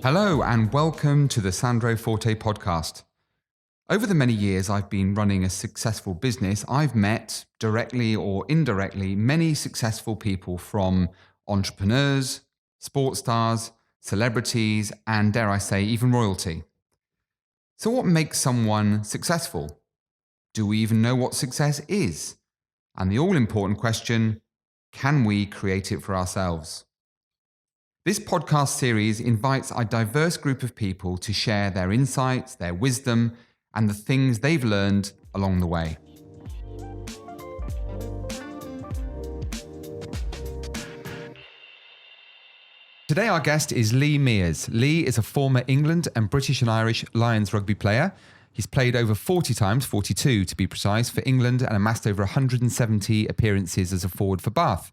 Hello and welcome to the Sandro Forte podcast. Over the many years I've been running a successful business, I've met, directly or indirectly, many successful people from entrepreneurs, sports stars, celebrities, and dare I say, even royalty. So what makes someone successful? Do we even know what success is? And the all-important question, can we create it for ourselves? This podcast series invites a diverse group of people to share their insights, their wisdom, and the things they've learned along the way. Today our guest is Lee Mears. Lee is a former England and British and Irish Lions rugby player. He's played over 40 times, 42 to be precise, for England and amassed over 170 appearances as a forward for Bath.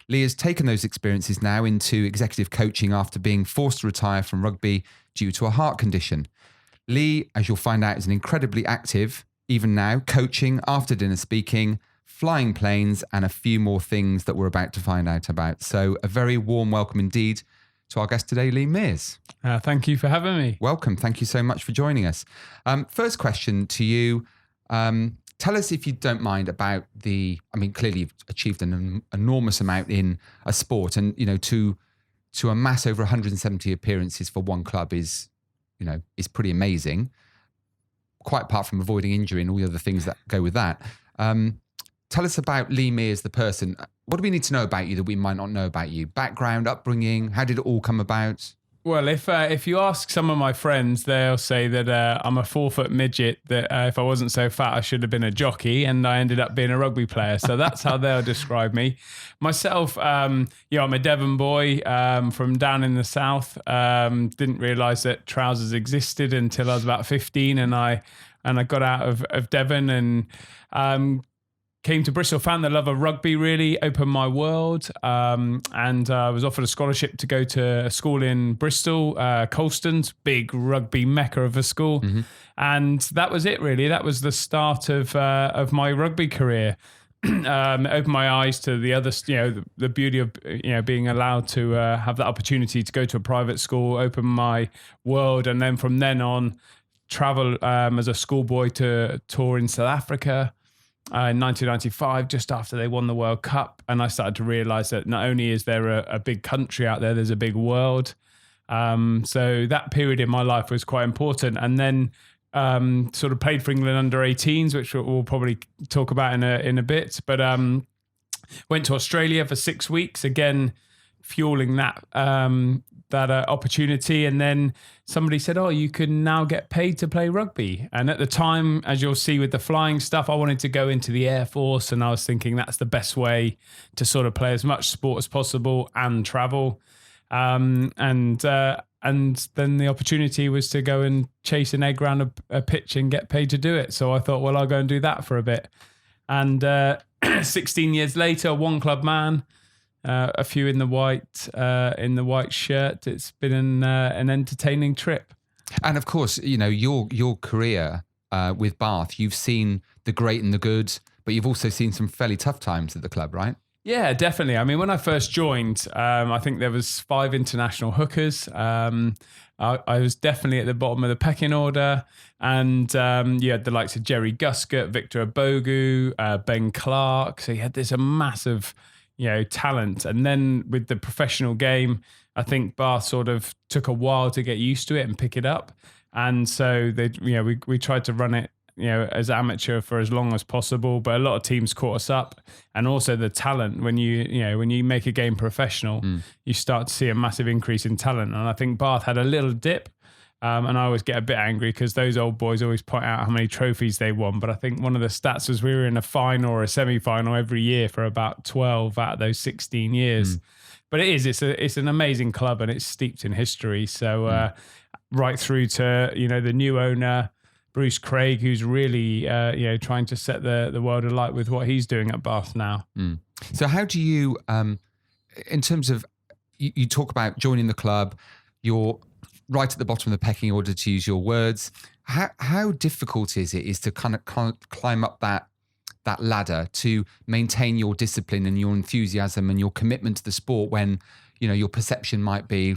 Lee has taken those experiences now into executive coaching after being forced to retire from rugby due to a heart condition. Lee, as you'll find out, is an incredibly active, even now, coaching, after dinner speaking, flying planes, and a few more things that we're about to find out about. So a very warm welcome indeed to our guest today, Lee Mears. Thank you for having me. Welcome. Thank you so much for joining us. First question to you. Tell us, if you don't mind, about clearly you've achieved an enormous amount in a sport, and, to amass over 170 appearances for one club is pretty amazing, quite apart from avoiding injury and all the other things that go with that. Tell us about Lee Mears, the person. What do we need to know about you that we might not know about you? Background, upbringing, how did it all come about? Well, if you ask some of my friends, they'll say that I'm a 4-foot midget, that if I wasn't so fat, I should have been a jockey, and I ended up being a rugby player. So that's how they'll describe me. Myself, I'm a Devon boy from down in the south. Didn't realise that trousers existed until I was about 15, and I got out of Devon and came to Bristol, found the love of rugby really opened my world, and I was offered a scholarship to go to a school in Bristol, Colston's, big rugby mecca of a school, and that was it really. That was the start of my rugby career. It opened my eyes to the other, the beauty of being allowed to have that opportunity to go to a private school, open my world, and then from then on, travel as a schoolboy to tour in South Africa. In 1995, just after they won the World Cup, and I started to realise that not only is there a big country out there, there's a big world. So that period in my life was quite important. And then sort of played for England under 18s, which we'll probably talk about in a bit. But went to Australia for 6 weeks, again fueling that opportunity. And then somebody said, oh, you can now get paid to play rugby. And at the time, as you'll see with the flying stuff, I wanted to go into the Air Force, and I was thinking that's the best way to sort of play as much sport as possible and travel. And then the opportunity was to go and chase an egg around a pitch and get paid to do it. So I thought, well, I'll go and do that for a bit. And 16 years later, one club man, a few in the white shirt. It's been an entertaining trip. And of course, your career with Bath, you've seen the great and the good, but you've also seen some fairly tough times at the club, right? Yeah, definitely. I mean, when I first joined, I think there was 5 international hookers. I was definitely at the bottom of the pecking order, and you had the likes of Jerry Guscott, Victor Abogu, Ben Clark. So you had this massive talent. And then with the professional game, I think Bath sort of took a while to get used to it and pick it up. And so we tried to run it, as amateur for as long as possible, but a lot of teams caught us up. And also the talent, when you make a game professional, you start to see a massive increase in talent. And I think Bath had a little dip. And I always get a bit angry because those old boys always point out how many trophies they won. But I think one of the stats was we were in a final or a semi-final every year for about 12 out of those 16 years. But it's an amazing club, and it's steeped in history. So right through to, the new owner, Bruce Craig, who's really, trying to set the world alight with what he's doing at Bath now. So how do you, in terms of, you talk about joining the club, you're right at the bottom of the pecking order, to use your words. How difficult is it to kind of climb up that ladder to maintain your discipline and your enthusiasm and your commitment to the sport when, your perception might be,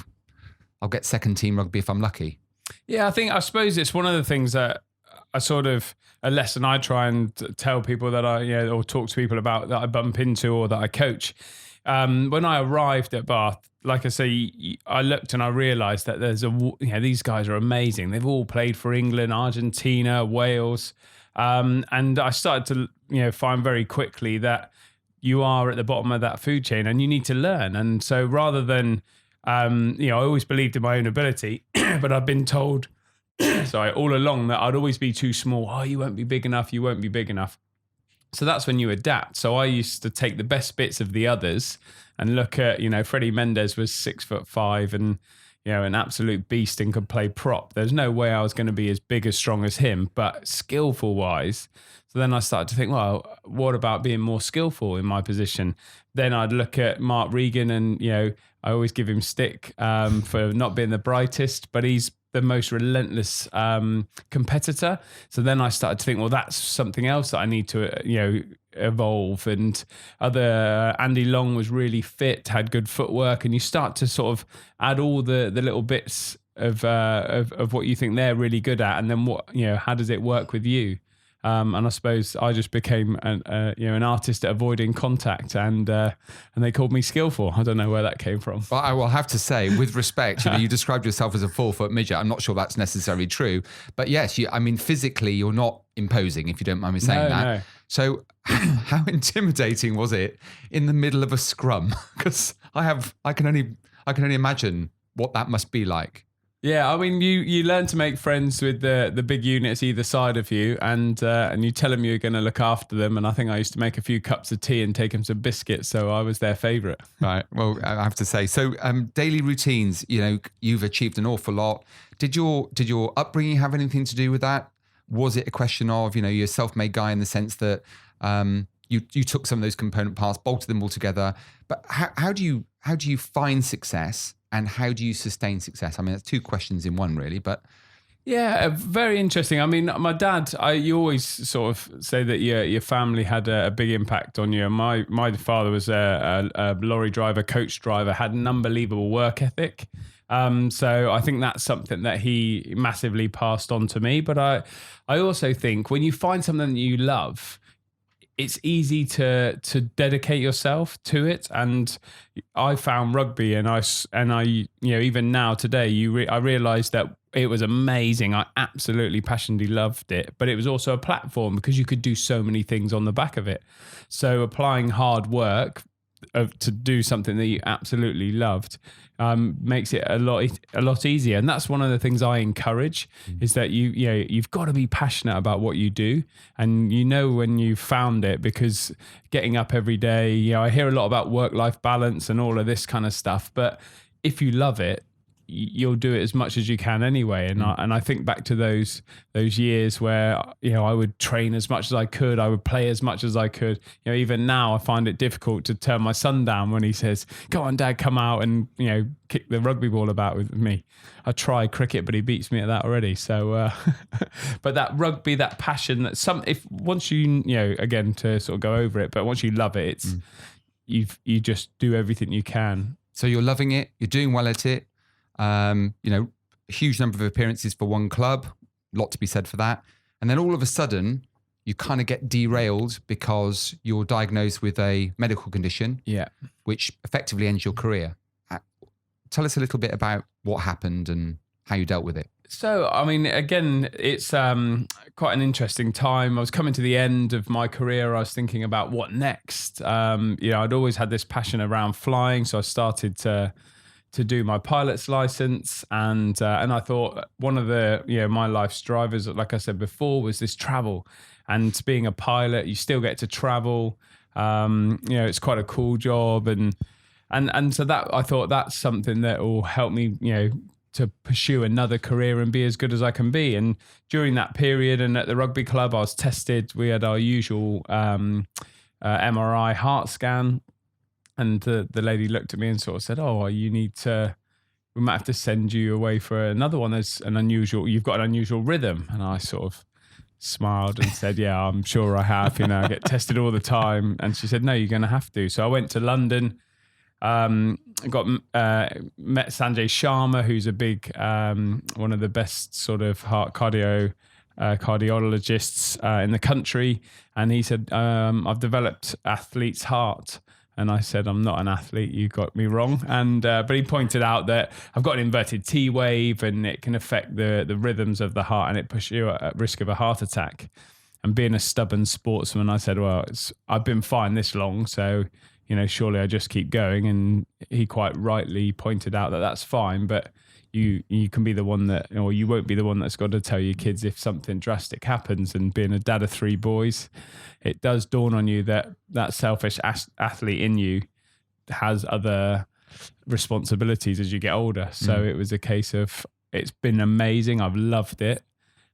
I'll get second team rugby if I'm lucky. Yeah, I suppose it's one of the things that I sort of, a lesson I try and tell people that or talk to people about that I bump into or that I coach. When I arrived at Bath, like I say, I looked and I realised that these guys are amazing. They've all played for England, Argentina, Wales, and I started to find very quickly that you are at the bottom of that food chain and you need to learn. And so rather than I always believed in my own ability, but I've been told, all along that I'd always be too small. Oh, you won't be big enough. You won't be big enough. So that's when you adapt. So I used to take the best bits of the others and look at, Freddie Mendes was 6'5" and, an absolute beast and could play prop. There's no way I was going to be as big, as strong as him, but skillful wise. So then I started to think, well, what about being more skillful in my position? Then I'd look at Mark Regan and, I always give him stick for not being the brightest, but he's the most relentless competitor. So then I started to think, well, that's something else that I need to, evolve. And Andy Long was really fit, had good footwork, and you start to sort of add all the little bits of what you think they're really good at, and then how does it work with you? And I suppose I just became an artist at avoiding contact, and they called me skillful. I don't know where that came from. Well, I will have to say, with respect, you described yourself as a 4-foot midget. I'm not sure that's necessarily true, but yes, physically you're not imposing, if you don't mind me saying that. No. So, how intimidating was it in the middle of a scrum? Because I can only imagine what that must be like. Yeah, you learn to make friends with the big units either side of you, and you tell them you're going to look after them. And I think I used to make a few cups of tea and take them some biscuits, so I was their favourite. Right. Well, I have to say, so daily routines. You've achieved an awful lot. Did your upbringing have anything to do with that? Was it a question of you're a self-made guy in the sense that you took some of those component parts, bolted them all together? But how do you find success? And how do you sustain success? That's two questions in one, really. But yeah, very interesting. My dad, you always sort of say that your family had a big impact on you. My father was a lorry driver, coach driver, had an unbelievable work ethic. So I think that's something that he massively passed on to me. But I also think when you find something that you love, it's easy to dedicate yourself to it. And I found rugby, and I even now today, I realized that it was amazing. I absolutely passionately loved it, but it was also a platform because you could do so many things on the back of it. So applying hard work to do something that you absolutely loved makes it a lot easier. And that's one of the things I encourage is that you've got to be passionate about what you do, and when you've found it, because getting up every day, I hear a lot about work-life balance and all of this kind of stuff, but if you love it, you'll do it as much as you can anyway. And I think back to those years where I would train as much as I could, I would play as much as I could. Even now I find it difficult to turn my son down when he says, "Go on, Dad, come out and kick the rugby ball about with me." I try cricket, but he beats me at that already. So, but that rugby, that passion, once you again to sort of go over it, but once you love it, it's you just do everything you can. So you're loving it, you're doing well at it. A huge number of appearances for one club, a lot to be said for that. And then all of a sudden, you kind of get derailed because you're diagnosed with a medical condition, which effectively ends your career. Tell us a little bit about what happened and how you dealt with it. So, again, it's quite an interesting time. I was coming to the end of my career. I was thinking about what next. I'd always had this passion around flying, so I started to do my pilot's license, and I thought one of the my life's drivers, like I said before, was this travel. And being a pilot, you still get to travel. It's quite a cool job, and so that I thought that's something that will help me, to pursue another career and be as good as I can be. And during that period, and at the rugby club, I was tested. We had our usual MRI heart scan. And the lady looked at me and sort of said, "Oh, we might have to send you away for another one. You've got an unusual rhythm." And I sort of smiled and said, "Yeah, I'm sure I have. I get tested all the time." And she said, "No, you're going to have to." So I went to London, Got met Sanjay Sharma, who's a big one of the best sort of heart cardiologists in the country, and he said, I've developed athlete's heart. And I said, I'm not an athlete, you got me wrong. And but he pointed out that I've got an inverted T wave and it can affect the rhythms of the heart and it puts you at risk of a heart attack. And being a stubborn sportsman, I said, well, I've been fine this long, so surely I just keep going. And he quite rightly pointed out that that's fine, but you can be the one that, or you won't be the one that's got to tell your kids if something drastic happens. And being a dad of 3 boys, it does dawn on you that selfish athlete in you has other responsibilities as you get older. So it was a case of, it's been amazing. I've loved it.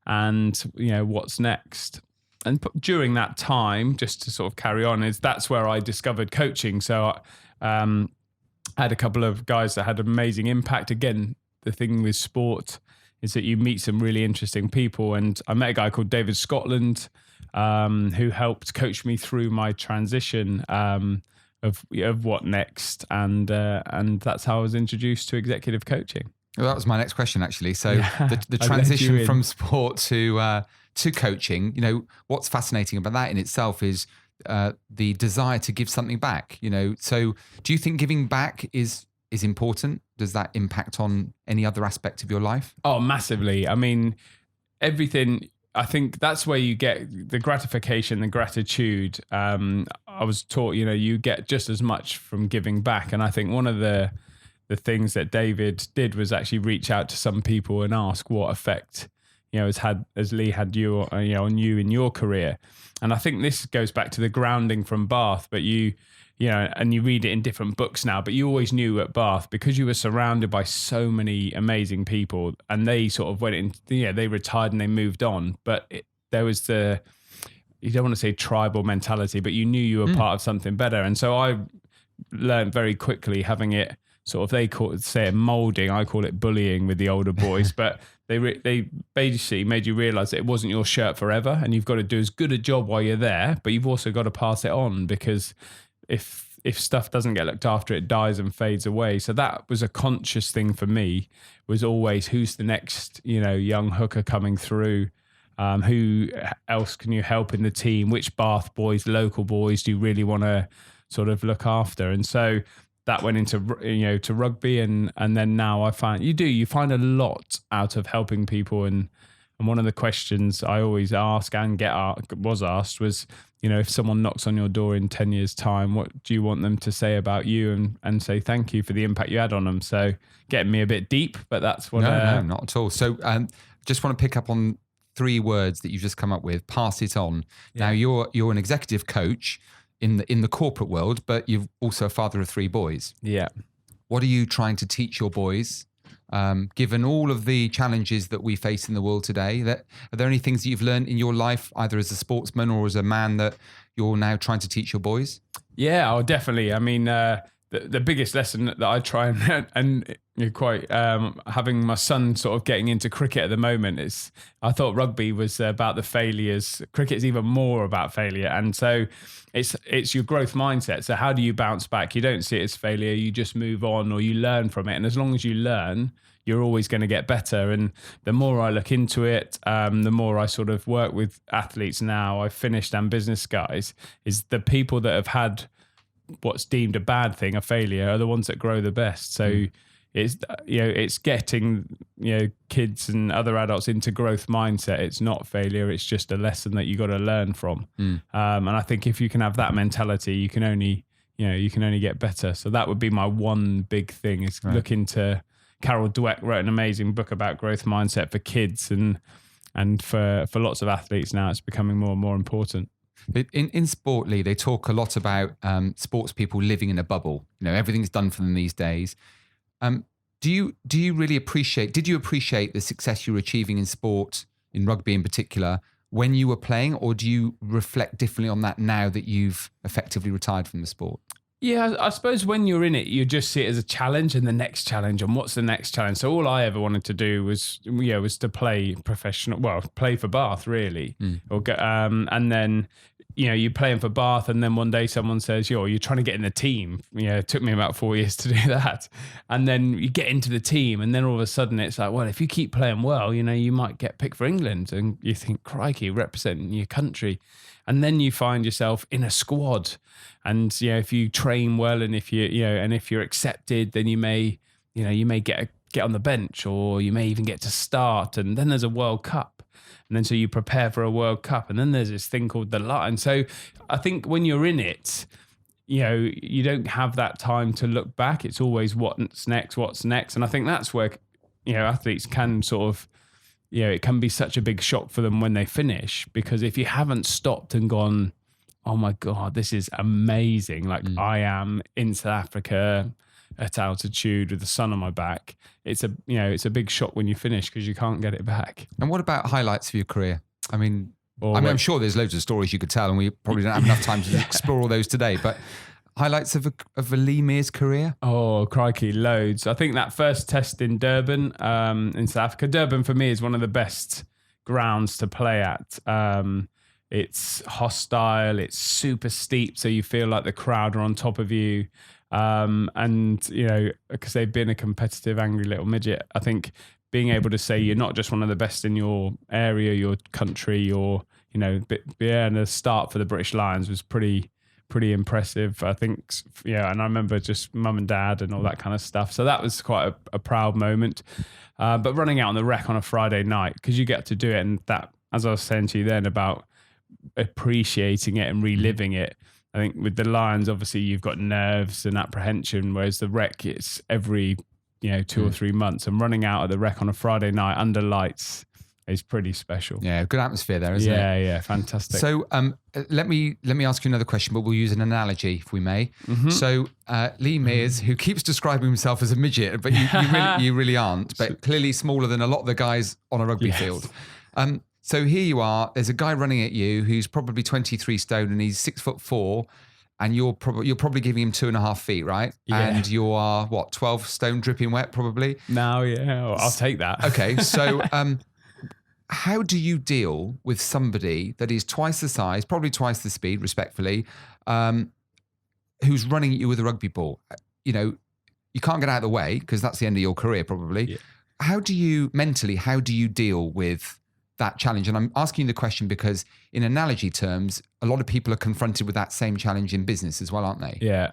And what's next? And during that time, just to sort of carry on, that's where I discovered coaching. So I had a couple of guys that had amazing impact. Again, the thing with sport is that you meet some really interesting people. And I met a guy called David Scotland, who helped coach me through my transition of what next. And that's how I was introduced to executive coaching. Well, that was my next question, actually. So the transition from sport to coaching, what's fascinating about that in itself is the desire to give something back. So do you think giving back is important? Does that impact on any other aspect of your life? Oh, massively. I mean, everything. I think that's where you get the gratification, the gratitude. I was taught, you get just as much from giving back. And I think one of the things that David did was actually reach out to some people and ask what effect, as Lee had you, on you in your career. And I think this goes back to the grounding from Bath, but and you read it in different books now, but you always knew at Bath, because you were surrounded by so many amazing people, and they sort of went in, they retired and they moved on. But there was you don't want to say tribal mentality, but you knew you were part of something better. And so I learned very quickly, having it sort of, they say it molding, I call it bullying with the older boys, but they basically made you realize that it wasn't your shirt forever, and you've got to do as good a job while you're there, but you've also got to pass it on, because if stuff doesn't get looked after, it dies and fades away. So that was a conscious thing for me, was always, who's the next, young hooker coming through? Who else can you help in the team? Which Bath boys, local boys do you really want to sort of look after? And so that went into, to rugby. And then now I find you find a lot out of helping people. And one of the questions I always ask and was asked was, if someone knocks on your door in 10 years' time, what do you want them to say about you and say thank you for the impact you had on them? So getting me a bit deep, but that's what... No, not at all. So just want to pick up on 3 words that you've just come up with. Pass it on. Yeah. Now you're an executive coach in the corporate world, but you're also a father of 3 boys. Yeah. What are you trying to teach your boys? Given all of the challenges that we face in the world today, are there any things that you've learned in your life, either as a sportsman or as a man, that you're now trying to teach your boys? Yeah, definitely. I mean, the biggest lesson that I try and you're quite having my son sort of getting into cricket at the moment is, I thought rugby was about the failures. Cricket is even more about failure, and so it's your growth mindset. So how do you bounce back? You don't see it as failure. You just move on, or you learn from it. And as long as you learn, you're always going to get better. And the more I look into it, the more I sort of work with athletes now, I've finished and business guys, is the people that have had what's deemed a bad thing, a failure, are the ones that grow the best. So it's getting kids and other adults into growth mindset. It's not failure, it's just a lesson that you got to learn from. And I think if you can have that mentality, you can only get better. So that would be my one big thing, is look into... Carol Dweck wrote an amazing book about growth mindset for kids, and for lots of athletes now, it's becoming more and more important. In sport, Lee, they talk a lot about sports people living in a bubble. Everything's done for them these days. Did you appreciate the success you were achieving in sport, in rugby in particular, when you were playing, or do you reflect differently on that now that you've effectively retired from the sport? Yeah, I suppose when you're in it, you just see it as a challenge and the next challenge and what's the next challenge. So all I ever wanted to do was to play professional, play for Bath really, and then you're playing for Bath, and then one day someone says, you're trying to get in the team. It took me about 4 years to do that. And then you get into the team, and then all of a sudden it's like, well, if you keep playing well, you might get picked for England. And you think, crikey, representing your country. And then you find yourself in a squad. And, if you train well, and if you're accepted, then you may get on the bench, or you may even get to start. And then there's a World Cup. And then so you prepare for a World Cup, and then there's this thing called the line. So I think when you're in it, you don't have that time to look back. It's always what's next. And I think that's where, athletes can sort of, it can be such a big shock for them when they finish, because if you haven't stopped and gone, oh my God, this is amazing. Like I am in South Africa at altitude with the sun on my back. It's a big shock when you finish, because you can't get it back. And what about highlights of your career? I'm sure there's loads of stories you could tell, and we probably don't have enough time to explore all those today, but highlights of a Lee Mears career? Oh, crikey, loads. I think that first test in Durban, in South Africa. Durban for me is one of the best grounds to play at. It's hostile, it's super steep, so you feel like the crowd are on top of you. Because they've been a competitive, angry little midget, I think being able to say you're not just one of the best in your area, your country, and the start for the British Lions was pretty impressive, I think. And I remember just mum and dad and all that kind of stuff. So that was quite a proud moment. But running out on the Rec on a Friday night, because you get to do it, and that, as I was saying to you then about appreciating it and reliving it, I think with the Lions, obviously you've got nerves and apprehension, whereas the Rec, it's every 2 or 3 months, and running out at the Rec on a Friday night under lights is pretty special. Yeah, good atmosphere there, isn't it? Yeah, fantastic. So let me ask you another question, but we'll use an analogy if we may. Mm-hmm. So Lee Mears, who keeps describing himself as a midget, but you really aren't, but clearly smaller than a lot of the guys on a rugby field. So here you are, there's a guy running at you who's probably 23 stone, and he's 6'4", and you're probably giving him 2.5 feet, right? Yeah. And you are 12 stone dripping wet probably? No, yeah, I'll take that. Okay, so how do you deal with somebody that is twice the size, probably twice the speed, respectfully, who's running at you with a rugby ball? You can't get out of the way, because that's the end of your career probably. Yeah. How do you deal with that challenge? And I'm asking you the question because in analogy terms, a lot of people are confronted with that same challenge in business as well, aren't they? Yeah.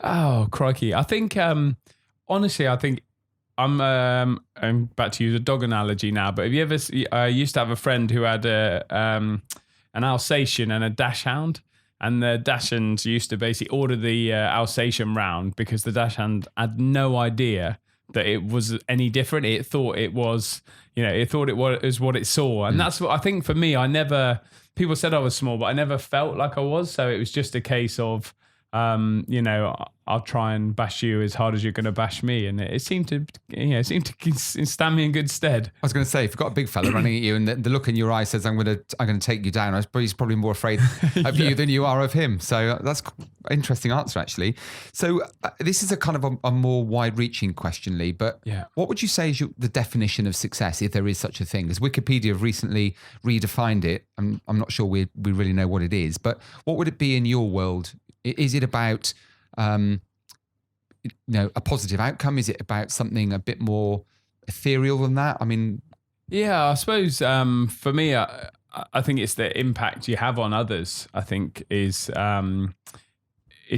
Oh, crikey. I think, honestly, I'm about to use a dog analogy now, but have you ever, I used to have a friend who had an Alsatian and a Dachshund, and the Dachshund used to basically order the Alsatian round because the Dachshund had no idea that it was any different. It thought it was, what it saw. And that's what I think for me, people said I was small, but I never felt like I was. So it was just a case of, I'll try and bash you as hard as you're going to bash me. And it seemed to stand me in good stead. I was going to say, if you've got a big fella running at you and the look in your eye says, I'm going to take you down, he's probably more afraid of you than you are of him. So that's an interesting answer, actually. So this is a kind of a more wide-reaching question, Lee, but what would you say is the definition of success, if there is such a thing? As Wikipedia have recently redefined it, I'm not sure we really know what it is, but what would it be in your world? Is it about a positive outcome? Is it about something a bit more ethereal than that? I mean, yeah, I suppose for me, I think it's the impact you have on others. I think is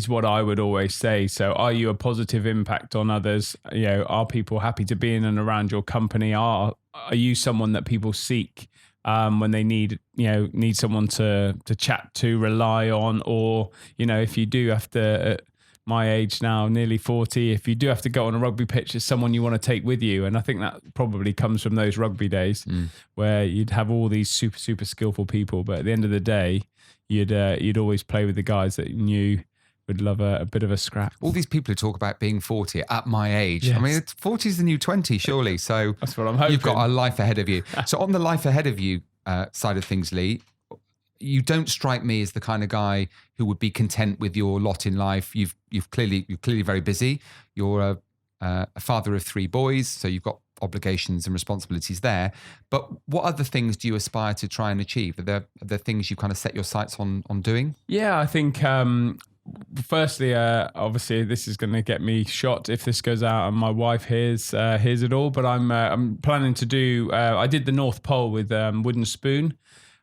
what I would always say. So, are you a positive impact on others? Are people happy to be in and around your company? Are you someone that people seek when they need someone to chat to, rely on, or, if you do have to, at my age now, nearly 40, if you do have to go on a rugby pitch, it's someone you want to take with you. And I think that probably comes from those rugby days where you'd have all these super, super skillful people. But at the end of the day, you'd always play with the guys that you knew would love a bit of a scrap. All these people who talk about being 40 at my age. Yes. I mean, 40 is the new 20, surely. So that's what I'm hoping. You've got a life ahead of you. So on the life ahead of you side of things, Lee, you don't strike me as the kind of guy who would be content with your lot in life. You're clearly very busy. You're a father of 3 boys, so you've got obligations and responsibilities there. But what other things do you aspire to try and achieve? Are there things you kind of set your sights on doing? Yeah, I think firstly, obviously this is going to get me shot if this goes out and my wife hears it all. But I'm planning to do. I did the North Pole with Wooden Spoon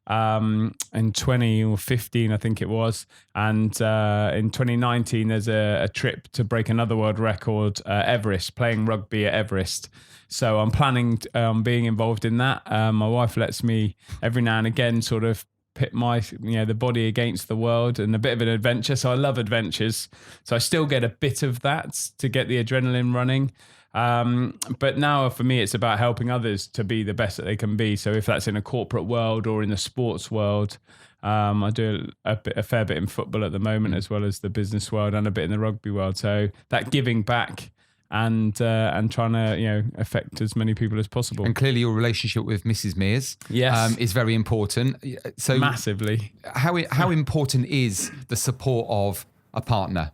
in 2015, I think it was, and in 2019 there's a trip to break another world record, Everest, playing rugby at Everest. So I'm planning being involved in that. My wife lets me every now and again sort of pit the body against the world, and a bit of an adventure. So I love adventures. So I still get a bit of that to get the adrenaline running. But now for me, it's about helping others to be the best that they can be. So if that's in a corporate world or in the sports world, I do a fair bit in football at the moment, as well as the business world, and a bit in the rugby world. So that giving back and trying to affect as many people as possible. And clearly, your relationship with Mrs. Mears, yes, is very important. So massively. How important is the support of a partner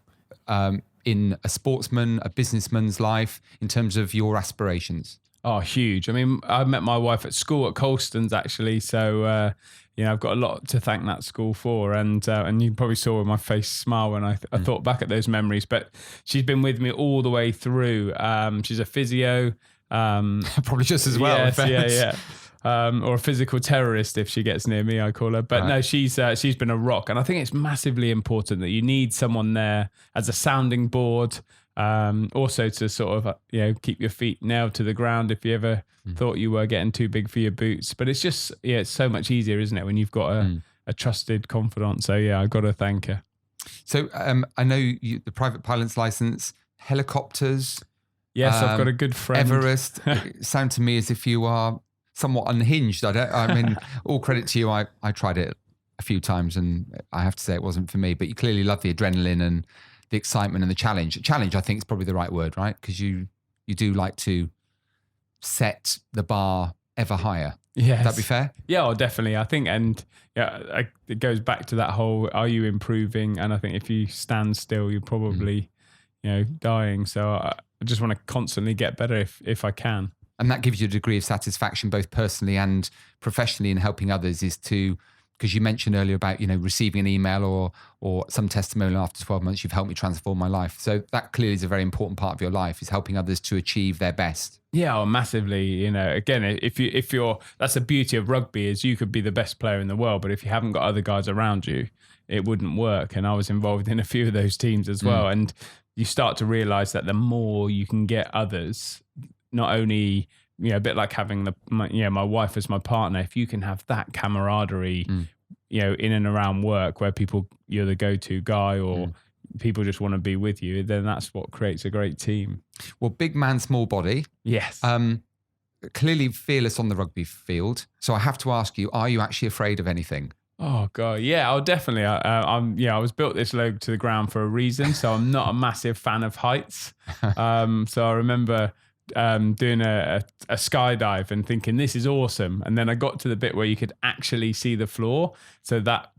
in a sportsman, a businessman's life, in terms of your aspirations? Oh, huge. I mean, I met my wife at school at Colston's, actually. So, I've got a lot to thank that school for. And you probably saw my face smile when I thought back at those memories. But she's been with me all the way through. She's a physio. Probably just as well. Yes, or a physical terrorist if she gets near me, I call her. But no, she's been a rock. And I think it's massively important that you need someone there as a sounding board. Also to sort of, keep your feet nailed to the ground if you ever thought you were getting too big for your boots. But it's just, it's so much easier, isn't it, when you've got a trusted confidant. So yeah, I've got to thank her. So I know the private pilot's license, helicopters. Yes, I've got a good friend. Everest. Sound to me as if you are somewhat unhinged. I mean, all credit to you. I tried it a few times and I have to say it wasn't for me, but you clearly love the adrenaline and the excitement and the challenge. Challenge, I think, is probably the right word, right? Because you do like to set the bar ever higher. Yes. Would that be fair? Yeah, definitely. I think, and it goes back to that whole, are you improving? And I think if you stand still, you're probably, dying. So I just want to constantly get better if I can. And that gives you a degree of satisfaction, both personally and professionally, in helping others, is to, because you mentioned earlier about, receiving an email or some testimonial after 12 months, you've helped me transform my life. So that clearly is a very important part of your life, is helping others to achieve their best. Yeah, massively. Again, if you're, that's the beauty of rugby, is you could be the best player in the world, but if you haven't got other guys around you, it wouldn't work. And I was involved in a few of those teams as well. And you start to realize that the more you can get others, not only, a bit like having my wife as my partner, if you can have that camaraderie, in and around work where you're the go-to guy or people just want to be with you, then that's what creates a great team. Well, big man, small body. Yes. Clearly fearless on the rugby field. So I have to ask you, are you actually afraid of anything? Oh God, yeah, definitely. I was built this low to the ground for a reason. So I'm not a massive fan of heights. So I remember doing a skydive and thinking this is awesome, and then I got to the bit where you could actually see the floor. So that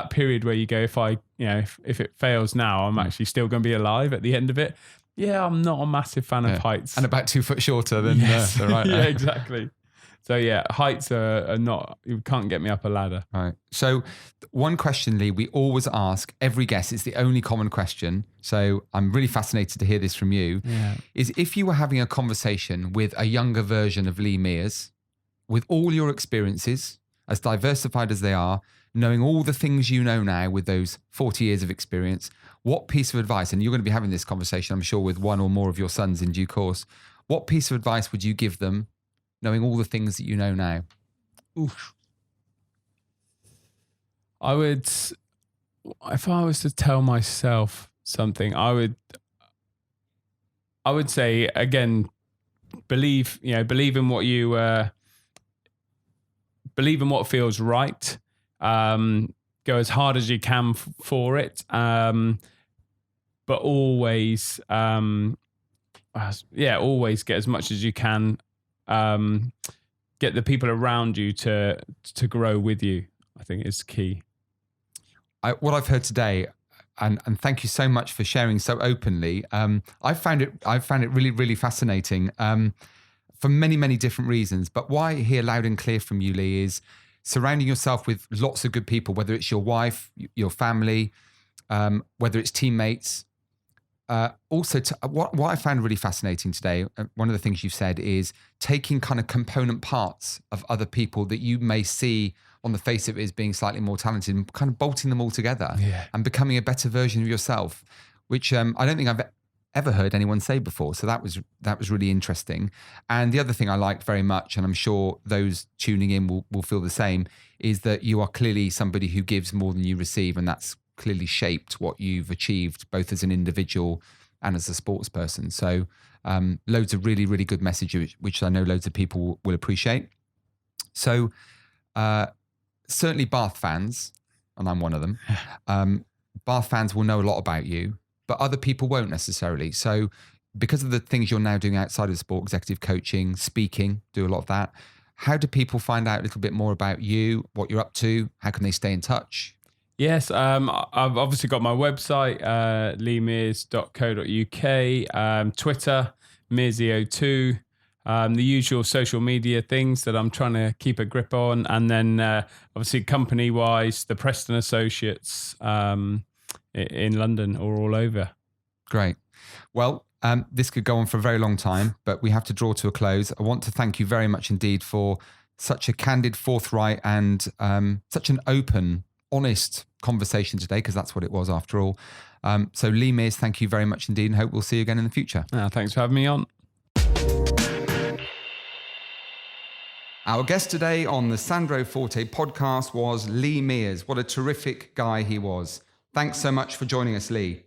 period where you go, if it fails now, I'm actually still going to be alive at the end of it. Yeah, I'm not a massive fan of heights, and about 2 foot shorter than right. Yeah, exactly. So yeah, heights are not, you can't get me up a ladder. Right. So one question, Lee, we always ask every guest, it's the only common question. So I'm really fascinated to hear this from you. Yeah. Is if you were having a conversation with a younger version of Lee Mears, with all your experiences, as diversified as they are, knowing all the things you know now with those 40 years of experience, what piece of advice, and you're going to be having this conversation, I'm sure, with one or more of your sons in due course, what piece of advice would you give them, knowing all the things that you know now? Oof. I would, if I was to tell myself something, I would say, again, believe in what you, believe in what feels right. Go as hard as you can for it. But always, always get as much as you can. Get the people around you to grow with you, I think is key. What I've heard today, and thank you so much for sharing so openly. I found it really, really fascinating. for many, many different reasons. But what I hear loud and clear from you, Lee, is surrounding yourself with lots of good people, whether it's your wife, your family, whether it's teammates. Also, what I found really fascinating today, one of the things you said is taking kind of component parts of other people that you may see on the face of it as being slightly more talented and kind of bolting them all together and becoming a better version of yourself, which I don't think I've ever heard anyone say before. So that was really interesting. And the other thing I liked very much, and I'm sure those tuning in will feel the same, is that you are clearly somebody who gives more than you receive, and that's clearly shaped what you've achieved both as an individual and as a sports person. So loads of really, really good messages, which I know loads of people will appreciate. So certainly Bath fans, and I'm one of them, Bath fans will know a lot about you, but other people won't necessarily. So because of the things you're now doing outside of sport, executive coaching, speaking, do a lot of that, how do people find out a little bit more about you, what you're up to? How can they stay in touch? Yes, I've obviously got my website, leemears.co.uk, Twitter, Mearsio2, the usual social media things that I'm trying to keep a grip on. And then obviously company-wise, the Preston Associates in London or all over. Great. Well, this could go on for a very long time, but we have to draw to a close. I want to thank you very much indeed for such a candid, forthright, and such an open, honest conversation today, because that's what it was after all. So Lee Mears, thank you very much indeed, and hope we'll see you again in the future. Thanks for having me on. Our guest today on the Sandro Forte podcast was Lee Mears. What a terrific guy he was. Thanks so much for joining us, Lee.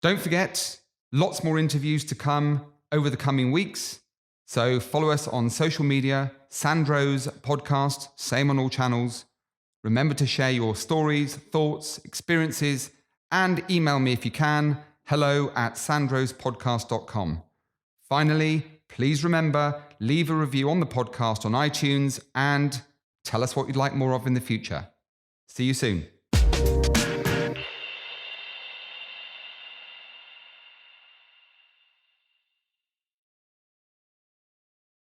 Don't forget, lots more interviews to come over the coming weeks. So follow us on social media, Sandro's podcast, same on all channels. Remember to share your stories, thoughts, experiences, and email me if you can, hello@sandrospodcast.com. Finally, please remember, leave a review on the podcast on iTunes and tell us what you'd like more of in the future. See you soon.